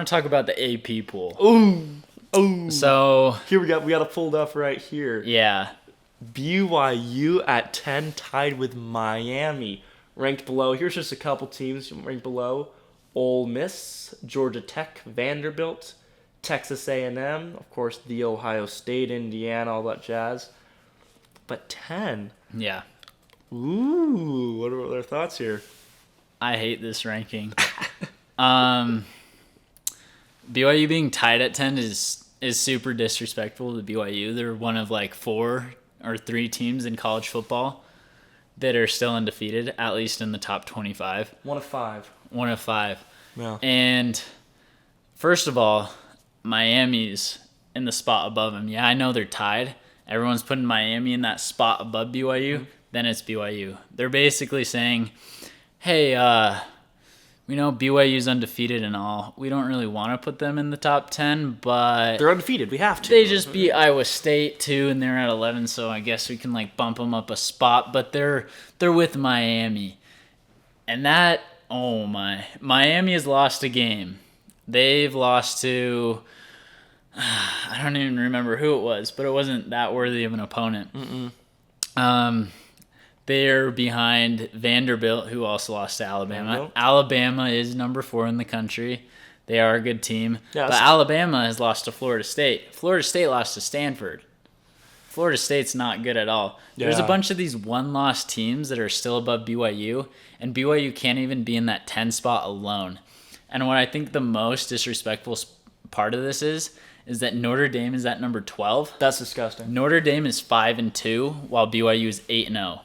want to talk about the AP pool. Ooh. So Here we got it pulled up right here. yeah, BYU at 10, tied with Miami. Ranked below. Here's just a couple teams ranked below. Ole Miss, Georgia Tech, Vanderbilt, Texas A&M, of course, The Ohio State, Indiana, all that jazz. But 10. yeah. Ooh, what are their thoughts here? I hate this ranking. BYU being tied at 10 is super disrespectful to BYU. They're one of like 4 or 3 teams in college football that are still undefeated, at least in the top 25. 1 of 5. 1 of 5. Yeah. And first of all, Miami's in the spot above them. Yeah, I know they're tied. Everyone's putting Miami in that spot above BYU. Mm-hmm. Then it's BYU. They're basically saying, hey, we know BYU's undefeated and all. We don't really want to put them in the top 10, but they're undefeated. We have to. They just beat Iowa State too, and they're at 11. So I guess we can like bump them up a spot. But they're with Miami, and that Miami has lost a game. They've lost to I don't even remember who it was, but it wasn't that worthy of an opponent. They're behind Vanderbilt, who also lost to Alabama. Vanderbilt? Alabama is number 4 in the country. They are a good team. Yeah, but Alabama has lost to Florida State. Florida State lost to Stanford. Florida State's not good at all. Yeah. There's a bunch of these one-loss teams that are still above BYU, and BYU can't even be in that 10 spot alone. And what I think the most disrespectful part of this is that Notre Dame is at number 12. That's disgusting. Notre Dame is 5-2, while BYU is 8-0.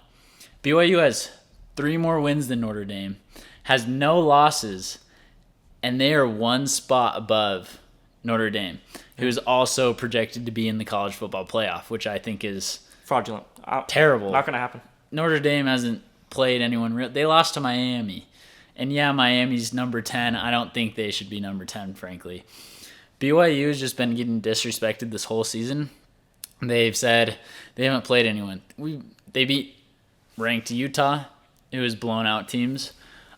BYU has 3 more wins than Notre Dame, has no losses, and they are 1 spot above Notre Dame, who is also projected to be in the college football playoff, which I think is fraudulent, terrible. Not going to happen. Notre Dame hasn't played anyone real. They lost to Miami, and yeah, Miami's number 10. I don't think they should be number 10, frankly. BYU has just been getting disrespected this whole season. They've said they haven't played anyone. They beat ranked Utah, who has blown out teams.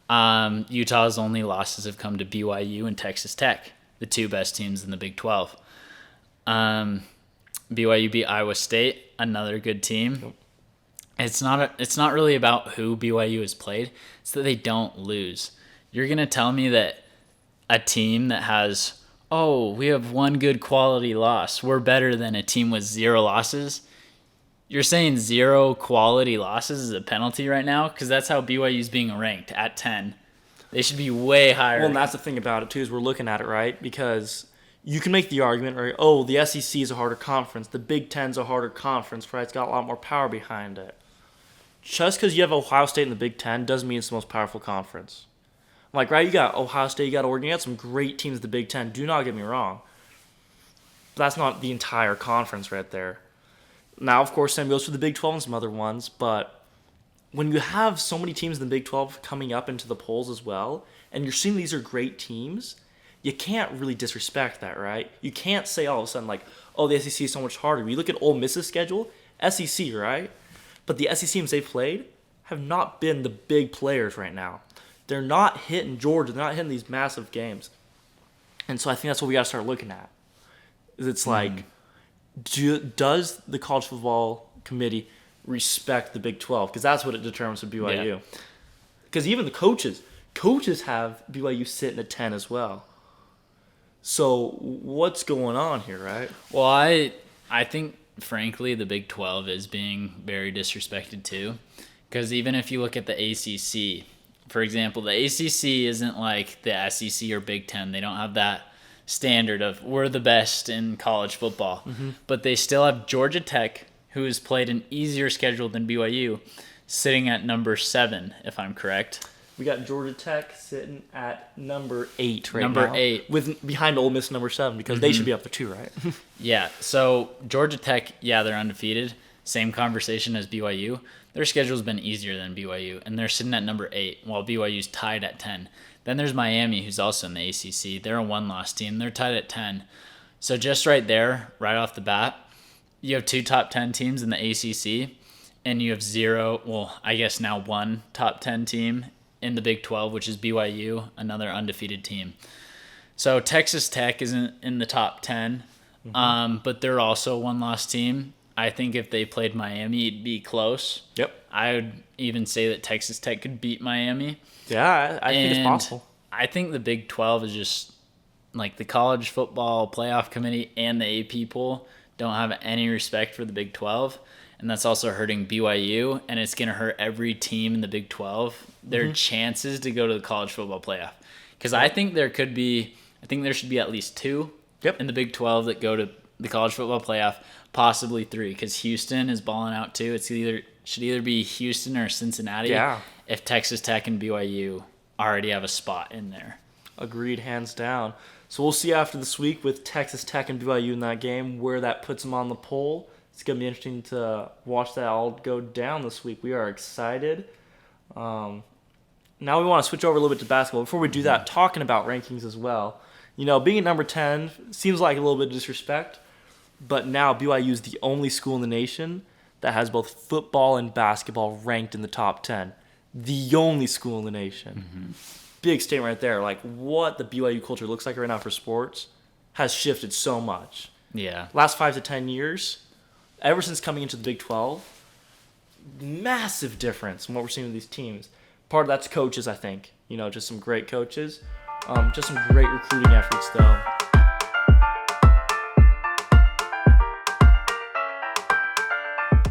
Utah's only losses have come to BYU and Texas Tech, the 2 best teams in the Big 12. BYU beat Iowa State, another good team. It's not really about who BYU has played. It's that they don't lose. You're going to tell me that a team that has, we have 1 good quality loss, we're better than a team with 0 losses? You're saying 0 quality losses is a penalty right now? Because that's how BYU is being ranked at 10. They should be way higher. Well, and that's the thing about it, too, is we're looking at it, right? Because you can make the argument, right? The SEC is a harder conference. The Big Ten's a harder conference, right? It's got a lot more power behind it. Just because you have Ohio State in the Big Ten doesn't mean it's the most powerful conference. Like, right, you got Ohio State, you got Oregon, you got some great teams in the Big Ten. Do not get me wrong. But that's not the entire conference right there. Now, of course, same goes for the Big 12 and some other ones, but when you have so many teams in the Big 12 coming up into the polls as well, and you're seeing these are great teams, you can't really disrespect that, right? You can't say all of a sudden, like, the SEC is so much harder. You look at Ole Miss's schedule, SEC, right? But the SEC teams they've played have not been the big players right now. They're not hitting Georgia. They're not hitting these massive games. And so I think that's what we got to start looking at. It's like, does the College Football Committee respect the Big 12? Because that's what it determines for BYU. Because even the coaches have BYU sitting at 10 as well. So what's going on here, right? Well, I think, frankly, the Big 12 is being very disrespected too. Because even if you look at the ACC, for example, the ACC isn't like the SEC or Big Ten. They don't have that standard of we're the best in college football. Mm-hmm. But they still have Georgia Tech, who has played an easier schedule than BYU, sitting at number 7, if I'm correct. We got Georgia Tech sitting at number 8 right now. Number 8. Behind Ole Miss number 7, because they should be up there too, right? Yeah, so Georgia Tech, they're undefeated. Same conversation as BYU. Their schedule's been easier than BYU, and they're sitting at number 8, while BYU's tied at 10. Then there's Miami, who's also in the ACC. They're a 1-loss team. They're tied at 10. So just right there, right off the bat, you have 2 top 10 teams in the ACC, and you have 1 top 10 team in the Big 12, which is BYU, another undefeated team. So Texas Tech isn't in the top 10, but they're also a one-loss team. I think if they played Miami, it'd be close. Yep. I would even say that Texas Tech could beat Miami. Yeah, I think it's possible. I think the Big 12 is just like the college football playoff committee and the AP poll don't have any respect for the Big 12. And that's also hurting BYU, and it's going to hurt every team in the Big 12, their chances to go to the college football playoff. Because I think there should be at least 2 in the Big 12 that go to the college football playoff, possibly 3, because Houston is balling out too. Should either be Houston or Cincinnati if Texas Tech and BYU already have a spot in there. Agreed, hands down. So we'll see after this week with Texas Tech and BYU in that game where that puts them on the poll. It's going to be interesting to watch that all go down this week. We are excited. Now we want to switch over a little bit to basketball. Before we do that, talking about rankings as well. You know, being at number 10 seems like a little bit of disrespect, but now BYU is the only school in the nation that has both football and basketball ranked in the top 10. The only school in the nation. Big statement right there. Like, what the BYU culture looks like right now for sports has shifted so much. Yeah. Last 5 to 10 years, ever since coming into the Big 12, massive difference in what we're seeing with these teams. Part of that's coaches, I think. You know, just some great coaches. Just some great recruiting efforts, though.